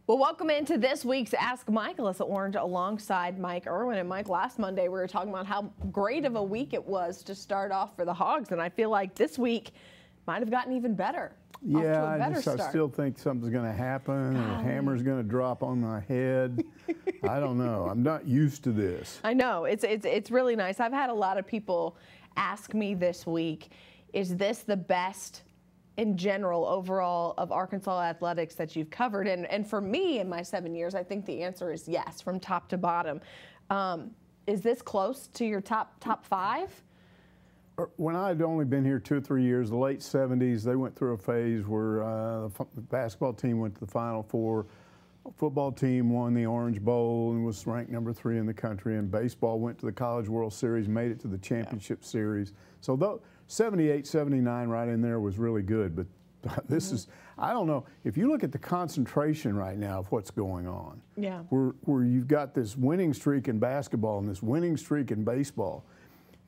Well, welcome into this week's Ask Mike. Alyssa Orange alongside Mike Irwin. And Mike, last Monday we were talking about how great of a week it was to start off for the Hogs, and I feel like this week might have gotten even better. Yeah, I still think something's going to happen, and a hammer's going to drop on my head. I don't know. I'm not used to this. I know. It's really nice. I've had a lot of people ask me this week, is this the best in general overall of Arkansas athletics that you've covered? And for me, in my 7 years, I think the answer is yes, from top to bottom. Is this close to your top five? When I'd only been here 2 or 3 years, the late 70s, they went through a phase where the basketball team went to the Final Four. Football team won the Orange Bowl and was ranked #3 in the country. And baseball went to the College World Series, made it to the championship series. So though 78, 79 right in there was really good. But this is, I don't know, if you look at the concentration right now of what's going on, where you've got this winning streak in basketball and this winning streak in baseball.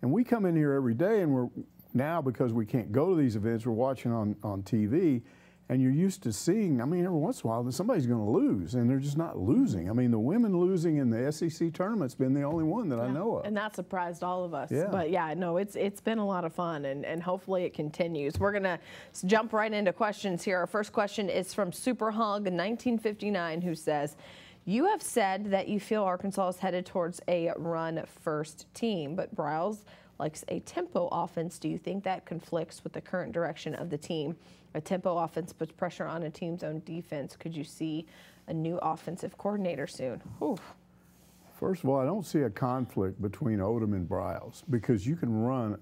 And we come in here every day, and we're now, because we can't go to these events, we're watching on TV, and you're used to seeing, I mean, every once in a while, somebody's going to lose, and they're just not losing. I mean, the women losing in the SEC tournament's been the only one that I know of. And that surprised all of us. But yeah, no, it's been a lot of fun, and hopefully it continues. We're going to jump right into questions here. Our first question is from Super Hog 1959, who says, you have said that you feel Arkansas is headed towards a run-first team, but Briles likes a tempo offense. Do you think that conflicts with the current direction of the team? A tempo offense puts pressure on a team's own defense. Could you see a new offensive coordinator soon? Oof. First of all, I don't see a conflict between Odom and Briles, because you can run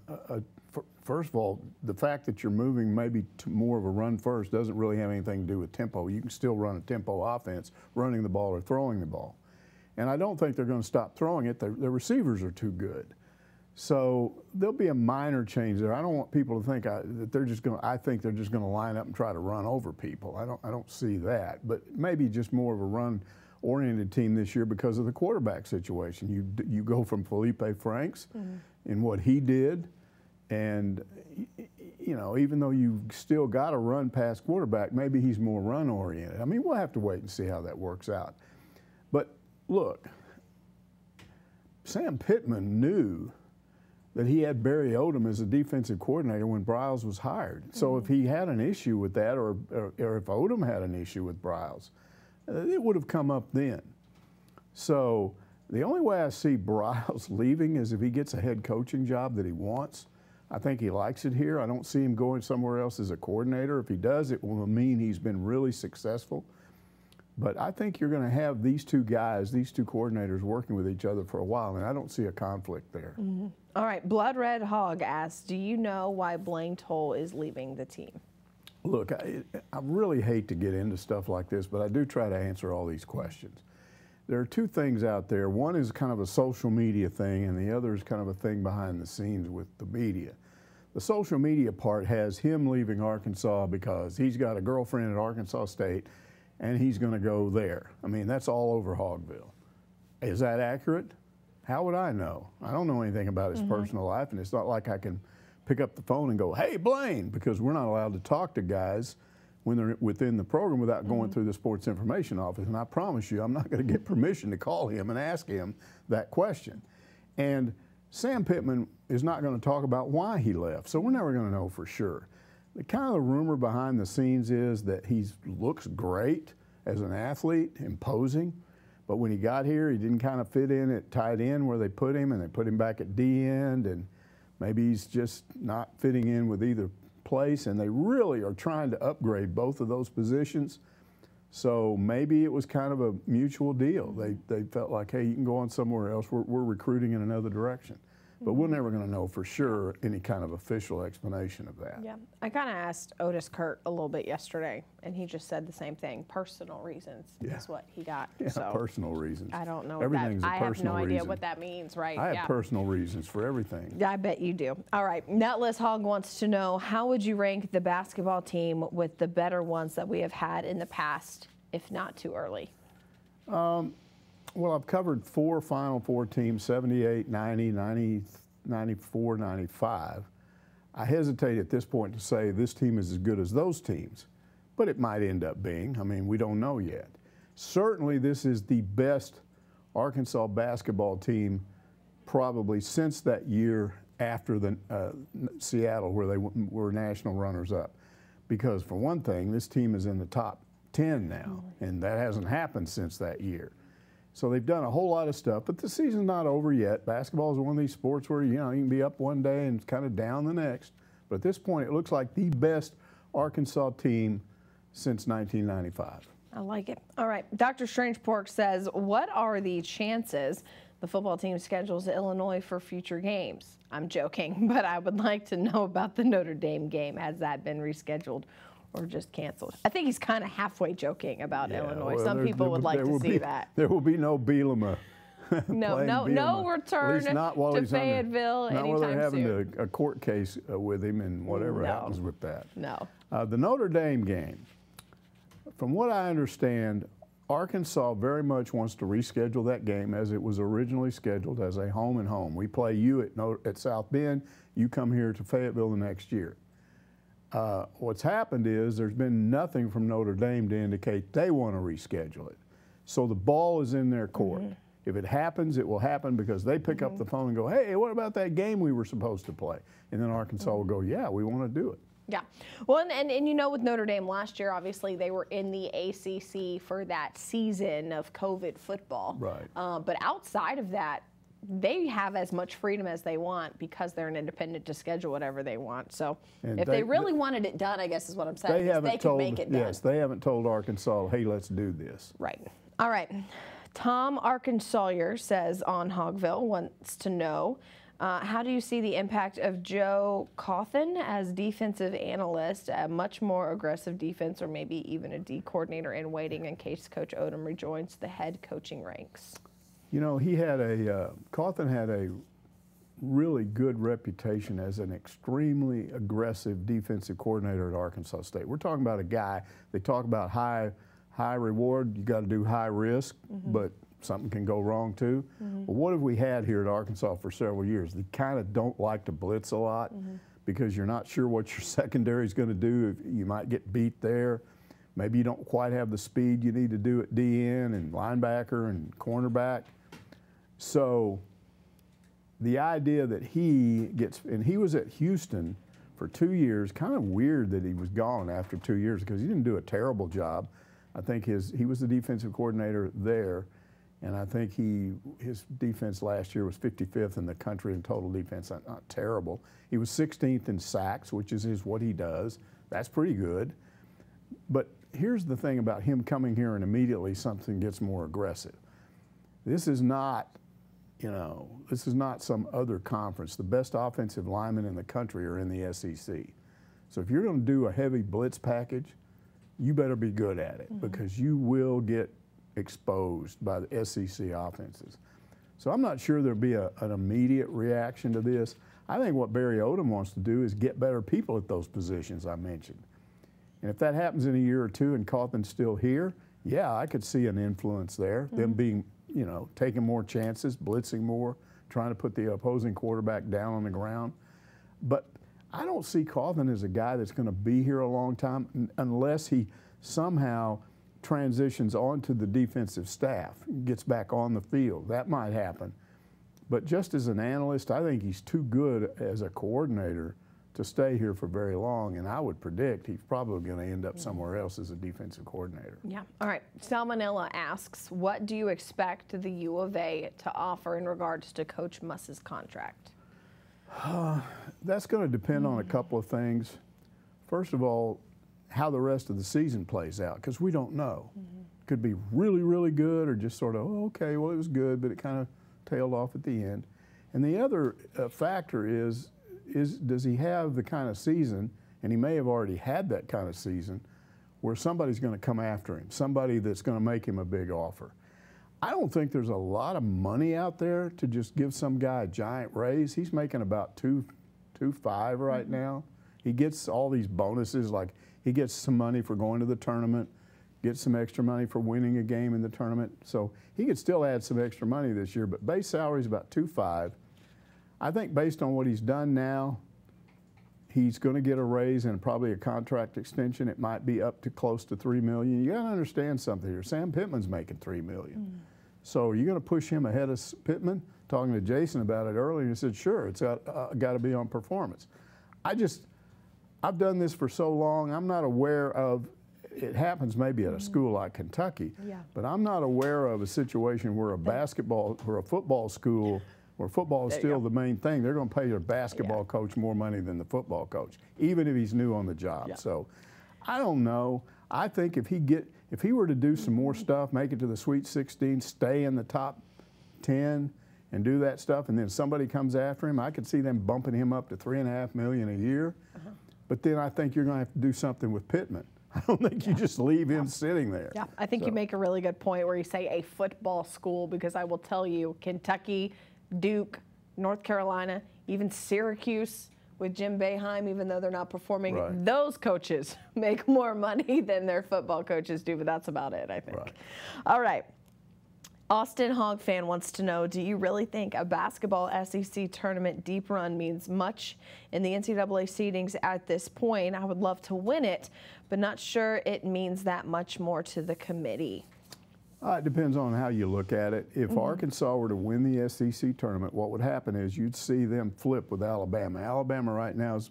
first of all, the fact that you're moving maybe to more of a run first doesn't really have anything to do with tempo. You can still run a tempo offense, running the ball or throwing the ball. And I don't think they're going to stop throwing it. The receivers are too good. So there'll be a minor change there. I don't want people to think that they're just going to, I think they're just going to line up and try to run over people. I don't see that. But maybe just more of a run-oriented team this year because of the quarterback situation. You go from Felipe Franks and what he did, and, you know, even though you've still got a run-pass quarterback, maybe he's more run-oriented. I mean, we'll have to wait and see how that works out. But, look, Sam Pittman knew that he had Barry Odom as a defensive coordinator when Briles was hired. So if he had an issue with that, or if Odom had an issue with Briles, it would have come up then. So the only way I see Briles leaving is if he gets a head coaching job that he wants. I think he likes it here. I don't see him going somewhere else as a coordinator. If he does, it will mean he's been really successful. But I think you're going to have these two guys, these two coordinators working with each other for a while, and I don't see a conflict there. All right, Blood Red Hog asks, do you know why Blaine Toll is leaving the team? Look, I really hate to get into stuff like this, but I do try to answer all these questions. There are two things out there. One is kind of a social media thing, and the other is kind of a thing behind the scenes with the media. The social media part has him leaving Arkansas because he's got a girlfriend at Arkansas State, and he's going to go there. I mean, that's all over Hogville. Is that accurate? How would I know? I don't know anything about his personal life, and it's not like I can pick up the phone and go, hey, Blaine, because we're not allowed to talk to guys when they're within the program without going through the sports information office. And I promise you, I'm not going to get permission to call him and ask him that question. And Sam Pittman is not going to talk about why he left, so we're never going to know for sure. The kind of the rumor behind the scenes is that he looks great as an athlete, imposing, but when he got here, he didn't kind of fit in at tight end where they put him, and they put him back at D end, and maybe he's just not fitting in with either place, and they really are trying to upgrade both of those positions. So maybe it was kind of a mutual deal. They felt like, hey, you can go on somewhere else. We're recruiting in another direction. But we're never going to know for sure any kind of official explanation of that. Yeah, I kind of asked Otis Kurt a little bit yesterday, and he just said the same thing. Personal reasons is what he got. Yeah, so personal reasons. I don't know. Everything's a personal reason. I have no idea what that means, right? I have personal reasons for everything. I bet you do. All right, Nutless Hog wants to know, how would you rank the basketball team with the better ones that we have had in the past, if not too early? Well, I've covered 4 Final Four teams, 78, 90, 94, 95. I hesitate at this point to say this team is as good as those teams, but it might end up being. I mean, we don't know yet. Certainly this is the best Arkansas basketball team probably since that year after the Seattle, where they were national runners-up. Because for one thing, this team is in the top 10 now, and that hasn't happened since that year. So they've done a whole lot of stuff, but the season's not over yet. Basketball is one of these sports where, you know, you can be up one day and kind of down the next. But at this point, it looks like the best Arkansas team since 1995. I like it. All right. Dr. Strangepork says, what are the chances the football team schedules Illinois for future games? I'm joking, but I would like to know about the Notre Dame game. Has that been rescheduled or just canceled? I think he's kind of halfway joking about Illinois. Well, some people would like to see that. There will be no Bielema. No return to Fayetteville anytime soon. Not while they're having a court case with him and whatever happens with that. No. The Notre Dame game, from what I understand, Arkansas very much wants to reschedule that game as it was originally scheduled as a home and home. We play you at South Bend, you come here to Fayetteville the next year. What's happened is there's been nothing from Notre Dame to indicate they want to reschedule it. So the ball is in their court. If it happens, it will happen because they pick up the phone and go, hey, what about that game we were supposed to play? And then Arkansas will go, yeah, we want to do it. Yeah. Well, and you know, with Notre Dame last year, obviously they were in the ACC for that season of COVID football. Right. But outside of that, they have as much freedom as they want because they're an independent to schedule whatever they want. So if they really wanted it done, I guess is what I'm saying, they can make it done. Yes, they haven't told Arkansas, hey, let's do this. Right. All right. Tom says on Hogville wants to know, how do you see the impact of Joe Coughlin as defensive analyst, a much more aggressive defense, or maybe even a D coordinator in waiting in case Coach Odom rejoins the head coaching ranks? You know, Coughlin had a really good reputation as an extremely aggressive defensive coordinator at Arkansas State. We're talking about a guy, they talk about high reward, you got to do high risk, but something can go wrong too. Well, what have we had here at Arkansas for several years? They kind of don't like to blitz a lot because you're not sure what your secondary is going to do. You might get beat there. Maybe you don't quite have the speed you need to do at DN and linebacker and cornerback. So the idea that he gets, and he was at Houston for 2 years, kind of weird that he was gone after 2 years because he didn't do a terrible job. I think he was the defensive coordinator there, and I think his defense last year was 55th in the country in total defense, not terrible. He was 16th in sacks, which is what he does. That's pretty good. But here's the thing about him coming here and immediately something gets more aggressive. This is not, this is not some other conference. The best offensive linemen in the country are in the SEC. So if you're going to do a heavy blitz package, you better be good at it because you will get exposed by the SEC offenses. So I'm not sure there'll be an immediate reaction to this. I think what Barry Odom wants to do is get better people at those positions I mentioned. And if that happens in a year or two and Coughlin's still here, yeah, I could see an influence there, them being, taking more chances, blitzing more, trying to put the opposing quarterback down on the ground. But I don't see Coughlin as a guy that's going to be here a long time unless he somehow transitions onto the defensive staff, gets back on the field. That might happen. But just as an analyst, I think he's too good as a coordinator to stay here for very long, and I would predict he's probably going to end up somewhere else as a defensive coordinator. Yeah. All right. Salmonella asks, what do you expect the U of A to offer in regards to Coach Muss's contract? That's going to depend on a couple of things. First of all, how the rest of the season plays out, because we don't know. Could be really, really good, or just sort of, oh, okay, well, it was good, but it kind of tailed off at the end. And the other factor is does he have the kind of season, and he may have already had that kind of season, where somebody's going to come after him, somebody that's going to make him a big offer. I don't think there's a lot of money out there to just give some guy a giant raise. He's making about $2.5 right now. He gets all these bonuses, like he gets some money for going to the tournament, gets some extra money for winning a game in the tournament. So he could still add some extra money this year, but base salary is about $2.5. I think based on what he's done now, He's going to get a raise and probably a contract extension. It might be up to close to $3 million. You got to understand something here. Sam Pittman's making $3 million. So you're going to push him ahead of Pittman? Talking to Jason about it earlier, he said, sure, it's got to be on performance. I've done this for so long, I'm not aware of, it happens maybe at a school like Kentucky, but I'm not aware of a situation where a football school, where football is still the main thing, they're going to pay their basketball coach more money than the football coach, even if he's new on the job. So I don't know. I think if he were to do some more stuff, make it to the Sweet 16, stay in the top 10, and do that stuff, and then somebody comes after him, I could see them bumping him up to $3.5 million a year. But then I think you're going to have to do something with Pittman. I don't think you just leave him sitting there. Yeah, I think you make a really good point where you say a football school, because I will tell you, Kentucky, Duke, North Carolina, even Syracuse with Jim Boeheim, even though they're not performing, those coaches make more money than their football coaches do, but that's about it, I think. All right. AUSTIN.HOGFAN wants to know, do you really think a basketball SEC tournament deep run means much in the NCAA seedings at this point? I would love to win it, but not sure it means that much more to the committee. It depends on how you look at it. If Arkansas were to win the SEC tournament, what would happen is you'd see them flip with Alabama. Alabama right now is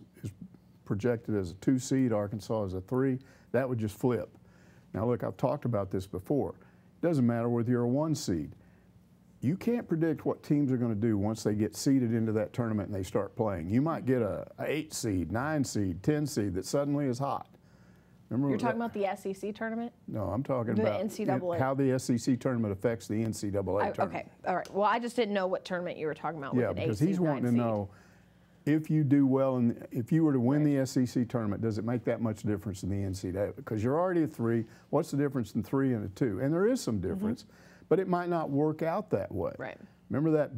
projected as a 2 seed, Arkansas as a 3. That would just flip. Now look, I've talked about this before. Doesn't matter whether you're a 1 seed. You can't predict what teams are going to do once they get seeded into that tournament and they start playing. You might get a 8 seed, 9 seed, 10 seed that suddenly is hot. Remember You're talking about the SEC tournament? No, I'm talking about NCAA. How the SEC tournament affects the NCAA tournament. Okay, all right. Well, I just didn't know what tournament you were talking about. Yeah, because he's wanting to know if you do well, and if you were to win the SEC tournament, does it make that much difference in the NCAA? Because you're already a 3. What's the difference in 3 and a 2? And there is some difference, but it might not work out that way. Right. Remember that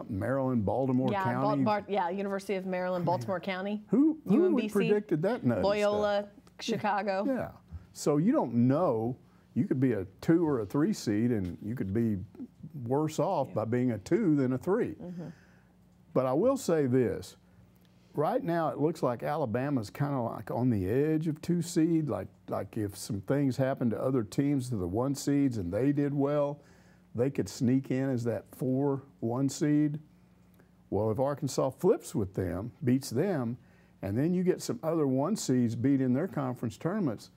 Maryland, Baltimore County? University of Maryland, Baltimore County. Who would predicted that nutty Loyola, stuff? Chicago. Yeah. So you don't know. You could be a 2 or a 3 seed, and you could be worse off by being a 2 than a 3. But I will say this, right now it looks like Alabama's kind of like on the edge of 2 seed, like if some things happen to other teams, to the 1 seeds, and they did well, they could sneak in as that 4-1 seed. Well, if Arkansas flips with them, beats them, and then you get some other 1 seeds beat in their conference tournaments,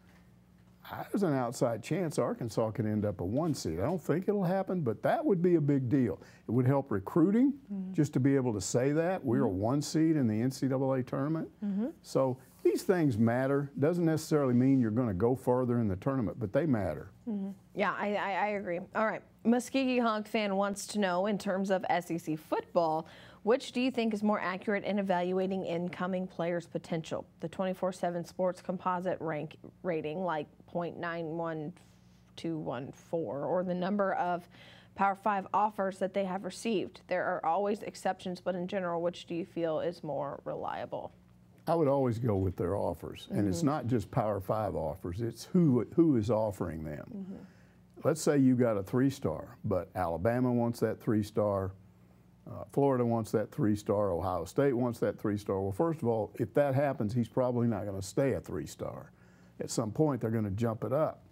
there's an outside chance Arkansas could end up a 1 seed. I don't think it'll happen, but that would be a big deal. It would help recruiting just to be able to say that. We're a 1 seed in the NCAA tournament. So these things matter. Doesn't necessarily mean you're going to go further in the tournament, but they matter. Yeah, I agree. All right. MUSKOGEEHOGFAN wants to know, in terms of SEC football, which do you think is more accurate in evaluating incoming players' potential? The 24/7 Sports Composite rating, like 0.91214, or the number of Power 5 offers that they have received? There are always exceptions, but in general, which do you feel is more reliable? I would always go with their offers, and it's not just Power 5 offers, it's who is offering them. Let's say you got a 3-star, but Alabama wants that 3-star, Florida wants that 3-star, Ohio State wants that 3-star. Well, first of all, if that happens, he's probably not going to stay a 3-star. At some point, they're going to jump it up.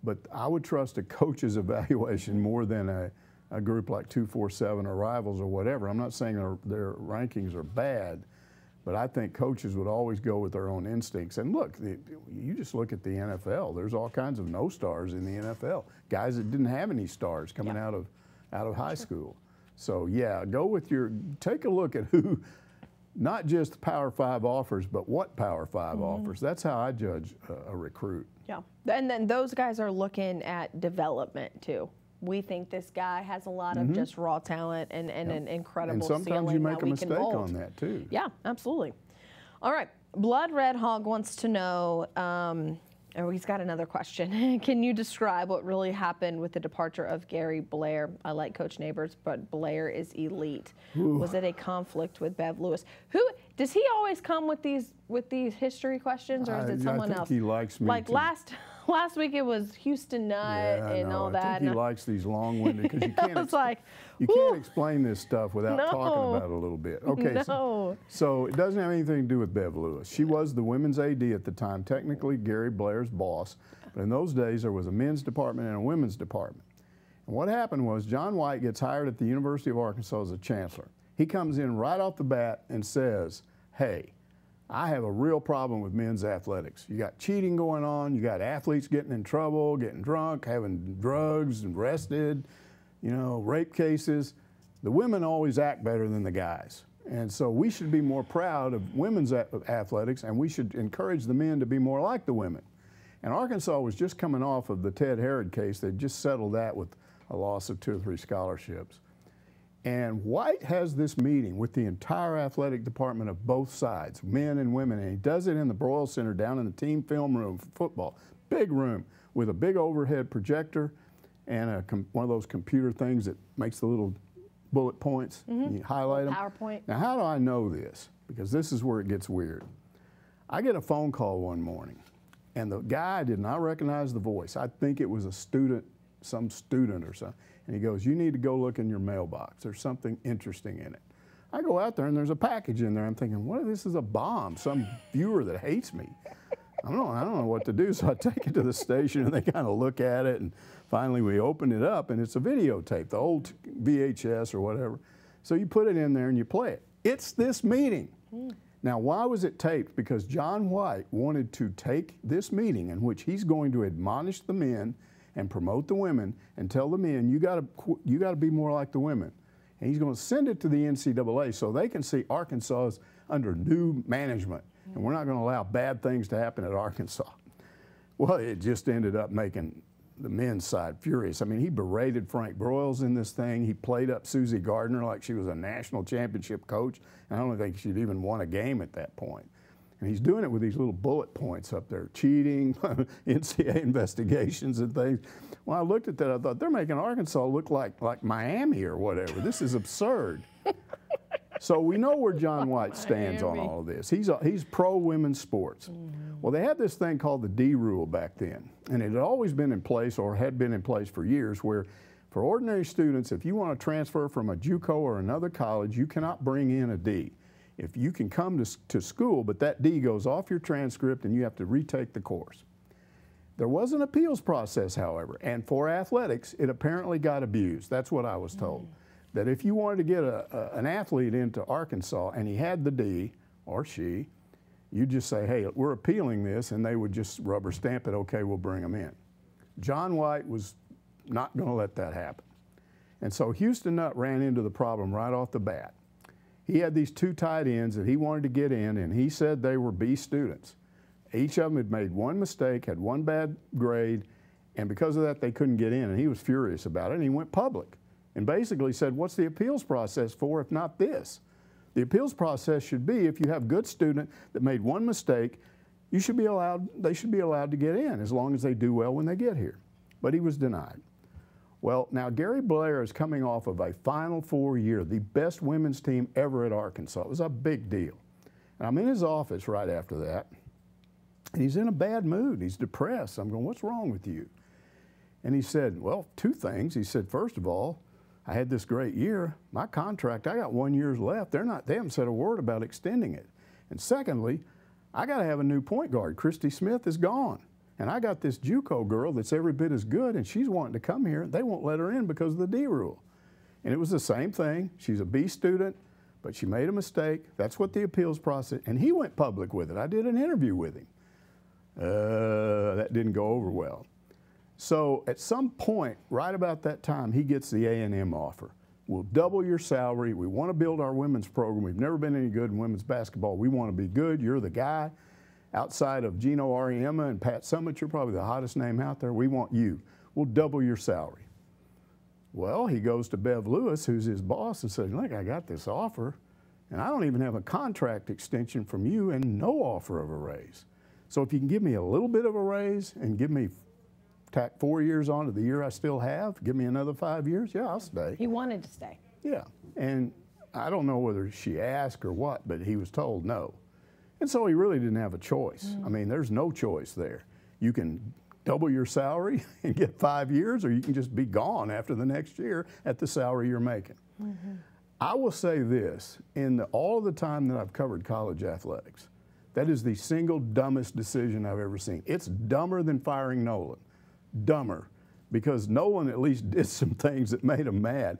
But I would trust a coach's evaluation more than a group like 247 or Rivals or whatever. I'm not saying their rankings are bad, but I think coaches would always go with their own instincts. And look, you just look at the NFL. There's all kinds of no-stars in the NFL. Guys that didn't have any stars coming out of high school. So yeah, take a look at who, not just Power 5 offers, but what Power 5 offers. That's how I judge a recruit. Yeah, and then those guys are looking at development too. We think this guy has a lot of just raw talent and an incredible ceiling that we can hold. And sometimes you make a mistake on that too. Yeah, absolutely. All right, Blood Red Hog wants to know, he's got another question. Can you describe what really happened with the departure of Gary Blair? I like Coach Neighbors, but Blair is elite. Was it a conflict with Bev Lewis? Does he always come with these history questions, or is it someone else? I think he likes me. Like last last week it was Houston Nut and all that. I think he likes these long-winded because you can't. It's like, you can't explain this stuff without talking about it a little bit. Okay, so it doesn't have anything to do with Bev Lewis. She was the women's AD at the time, technically Gary Blair's boss, but in those days there was a men's department and a women's department. And what happened was John White gets hired at the University of Arkansas as a chancellor. He comes in right off the bat and says, hey, I have a real problem with men's athletics. You got cheating going on, you got athletes getting in trouble, getting drunk, having drugs and arrested, you know, rape cases. The women always act better than the guys. And so we should be more proud of women's athletics, and we should encourage the men to be more like the women. And Arkansas was just coming off of the Ted Herod case. They just settled that with a loss of 2 or 3 scholarships. And White has this meeting with the entire athletic department of both sides, men and women, and he does it in the Broyle Center down in the team film room for football. Big room with a big overhead projector and one of those computer things that makes the little bullet points. And you highlight them. PowerPoint. Now, how do I know this? Because this is where it gets weird. I get a phone call one morning, and the guy did not recognize the voice. I think it was a student, some student or something. And he goes, you need to go look in your mailbox. There's something interesting in it. I go out there and there's a package in there. I'm thinking, what if this is a bomb? Some viewer that hates me. I don't know what to do. So I take it to the station and they kind of look at it. And finally we open it up and it's a videotape, the old VHS or whatever. So you put it in there and you play it. It's this meeting. Now, why was it taped? Because John White wanted to take this meeting in which he's going to admonish the men and promote the women and tell the men, you got to be more like the women. And he's going to send it to the NCAA so they can see Arkansas is under new management, and we're not going to allow bad things to happen at Arkansas. Well, it just ended up making the men's side furious. I mean, he berated Frank Broyles in this thing. He played up Susie Gardner like she was a national championship coach, and I don't think she'd even won a game at that point. And he's doing it with these little bullet points up there, cheating, NCAA investigations and things. When I looked at that, I thought, they're making Arkansas look like Miami or whatever. This is absurd. So we know where John White stands on all of this. He's pro-women's sports. Well, they had this thing called the D rule back then, and it had always been in place or had been in place for years where for ordinary students, if you want to transfer from a JUCO or another college, you cannot bring in a D. If you can come to school, but that D goes off your transcript and you have to retake the course. There was an appeals process, however, and for athletics, it apparently got abused. That's what I was told. That if you wanted to get an athlete into Arkansas and he had the D, or she, you'd just say, hey, we're appealing this, and they would just rubber stamp it, okay, we'll bring them in. John White was not going to let that happen. And so Houston Nutt ran into the problem right off the bat. He had these 2 tight ends that he wanted to get in, and he said they were B students. Each of them had made 1 mistake, had 1 bad grade, and because of that, they couldn't get in, and he was furious about it, and he went public and basically said, what's the appeals process for if not this? The appeals process should be if you have a good student that made 1 mistake, they should be allowed to get in as long as they do well when they get here. But he was denied. Well, now Gary Blair is coming off of a Final Four year, the best women's team ever at Arkansas. It was a big deal. And I'm in his office right after that, and he's in a bad mood. He's depressed. I'm going, what's wrong with you? And he said, well, 2 things. He said, first of all, I had this great year. My contract, I got 1 year left. They haven't said a word about extending it. And secondly, I got to have a new point guard. Christy Smith is gone. And I got this JUCO girl that's every bit as good, and she's wanting to come here. They won't let her in because of the D rule. And it was the same thing. She's a B student, but she made a mistake. That's what the appeals process, and he went public with it. I did an interview with him. That didn't go over well. So at some point, right about that time, he gets the A&M offer. We'll double your salary. We want to build our women's program. We've never been any good in women's basketball. We want to be good. You're the guy. Outside of Gino Auriemma and Pat Summitt, you're probably the hottest name out there. We want you. We'll double your salary. Well, he goes to Bev Lewis, who's his boss, and says, look, I got this offer, and I don't even have a contract extension from you and no offer of a raise. So if you can give me a little bit of a raise and give me tack 4 years on to the year I still have, give me another 5 years, yeah, I'll stay. He wanted to stay. Yeah, and I don't know whether she asked or what, but he was told no. And so he really didn't have a choice. I mean, there's no choice there. You can double your salary and get 5 years, or you can just be gone after the next year at the salary you're making. I will say this, in all the time that I've covered college athletics, that is the single dumbest decision I've ever seen. It's dumber than firing Nolan, dumber, because Nolan at least did some things that made him mad.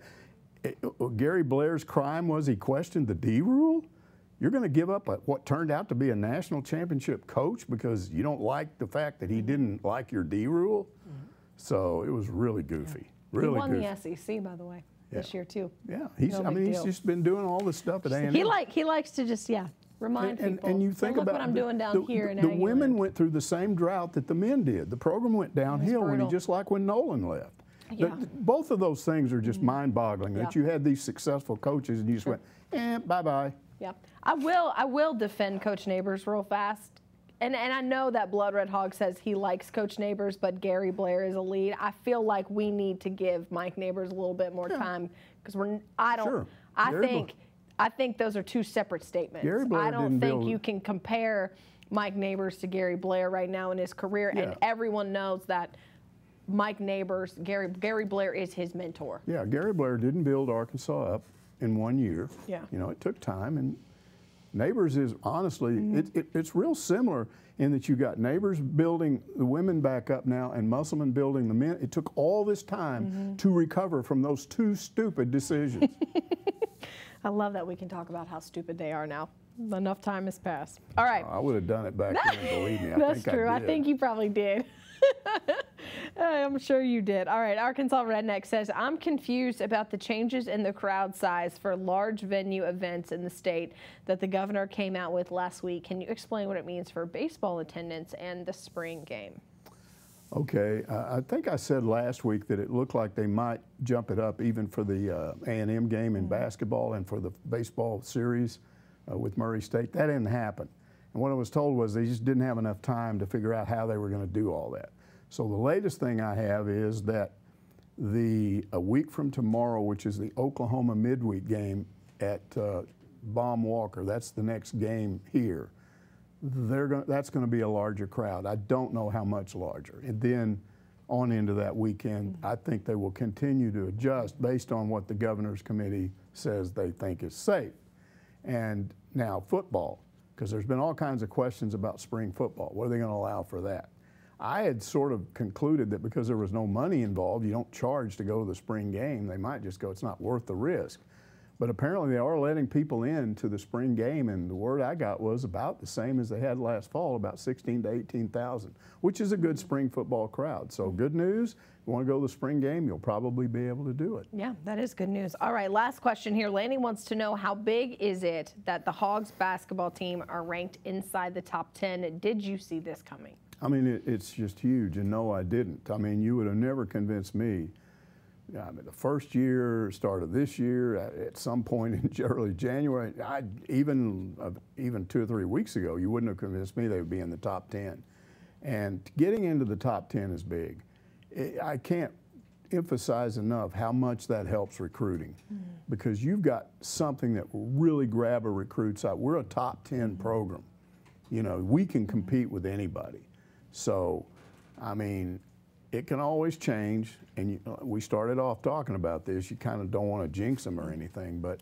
Gary Blair's crime was he questioned the D rule? You're going to give up what turned out to be a national championship coach because you don't like the fact that he didn't like your D rule? So it was really goofy. Really he won goofy. the SEC, by the way, this year too. Yeah, he's just been doing all this stuff at A&M. He likes to just remind people. And you think look about what I'm doing down here in the women went through the same drought that the men did. The program went downhill just like when Nolan left. Yeah. Both of those things are just mind-boggling. That you had these successful coaches and you just went, bye-bye. Yeah, I will defend Coach Neighbors real fast. And I know that Blood Red Hog says he likes Coach Neighbors, but Gary Blair is a lead. I feel like we need to give Mike Neighbors a little bit more time because I think those are two separate statements. Gary Blair I don't think you can compare Mike Neighbors to Gary Blair right now in his career, and everyone knows that Mike Neighbors, Gary Blair is his mentor. Yeah, Gary Blair didn't build Arkansas up in 1 year. Yeah. You know, it took time, and Neighbors is honestly, it's real similar in that you got Neighbors building the women back up now and Musselman building the men. It took all this time to recover from those two stupid decisions. I love that we can talk about how stupid they are now. Enough time has passed. All right. I would have done it back then, believe me. That's true. I think you probably did. I'm sure you did. All right, Arkansas Redneck says, I'm confused about the changes in the crowd size for large venue events in the state that the governor came out with last week. Can you explain what it means for baseball attendance and the spring game? Okay, I think I said last week that it looked like they might jump it up even for the A&M game in basketball and for the baseball series with Murray State. That didn't happen. And what I was told was they just didn't have enough time to figure out how they were going to do all that. So the latest thing I have is that a week from tomorrow, which is the Oklahoma midweek game at Baum Walker, that's the next game here, that's going to be a larger crowd. I don't know how much larger. And then on into that weekend, I think they will continue to adjust based on what the governor's committee says they think is safe. And now football, because there's been all kinds of questions about spring football. What are they going to allow for that? I had sort of concluded that because there was no money involved, you don't charge to go to the spring game. They might just go, it's not worth the risk. But apparently they are letting people in to the spring game, and the word I got was about the same as they had last fall, about 16,000 to 18,000, which is a good spring football crowd. So good news. If you want to go to the spring game, you'll probably be able to do it. Yeah, that is good news. All right, last question here. Lanny wants to know, how big is it that the Hogs basketball team are ranked inside the top 10? Did you see this coming? I mean, it's just huge, and no, I didn't. I mean, you would have never convinced me. I mean, the first year, start of this year, at some point in early January, even 2 or 3 weeks ago, you wouldn't have convinced me they would be in the top 10. And getting into the top 10 is big. I can't emphasize enough how much that helps recruiting, because you've got something that will really grab a recruit's eye. We're a top 10 program. You know, we can compete with anybody. So, I mean, it can always change, and we started off talking about this. You kind of don't want to jinx them or anything, but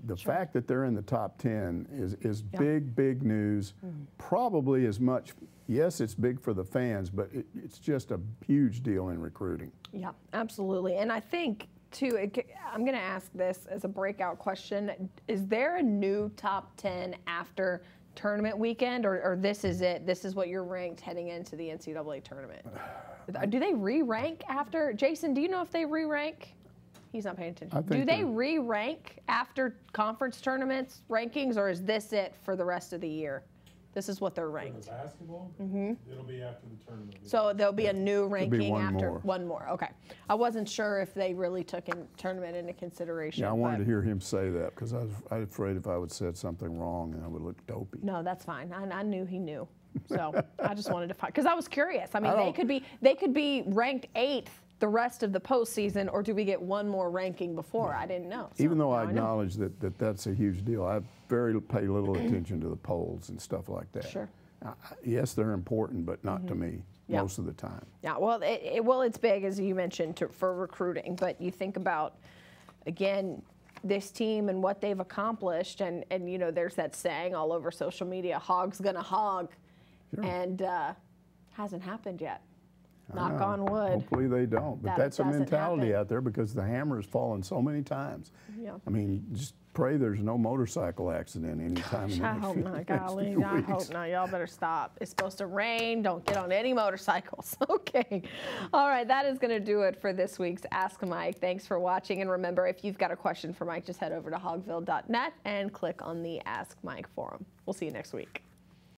the fact that they're in the top 10 is big, big news. Probably as much, yes, it's big for the fans, but it's just a huge deal in recruiting. Yeah, absolutely. And I think, too, I'm going to ask this as a breakout question. Is there a new top 10 after tournament weekend, or this is it? This is what you're ranked heading into the NCAA tournament. Do they re-rank after? Jason, do you know if they re-rank? He's not paying attention. Do they re-rank after conference tournaments rankings, or is this it for the rest of the year? This is what they're ranked. For the basketball, it'll be after the tournament. So there'll be a new ranking after one more. Okay. I wasn't sure if they really took tournament into consideration. Yeah, I wanted to hear him say that because I was afraid if I would said something wrong and I would look dopey. No, that's fine. I knew he knew. So I just wanted to find, because I was curious. I mean, they could be ranked 8th the rest of the postseason, or do we get one more ranking before? I didn't know. So even though I acknowledge that that's a huge deal, I pay little attention to the polls and stuff like that. Sure. Yes, they're important, but not to me. most of the time. Yeah, well, it's big, as you mentioned, for recruiting, but you think about, again, this team and what they've accomplished, and you know, there's that saying all over social media, hog's gonna hog, and hasn't happened yet. Knock on wood. Hopefully they don't, but that's a mentality out there because the hammer has fallen so many times. Yeah. I mean, just pray there's no motorcycle accident anytime in the I hope not, golly. I hope not. Y'all better stop. It's supposed to rain. Don't get on any motorcycles. Okay. All right. That is going to do it for this week's Ask Mike. Thanks for watching. And remember, if you've got a question for Mike, just head over to hogville.net and click on the Ask Mike forum. We'll see you next week.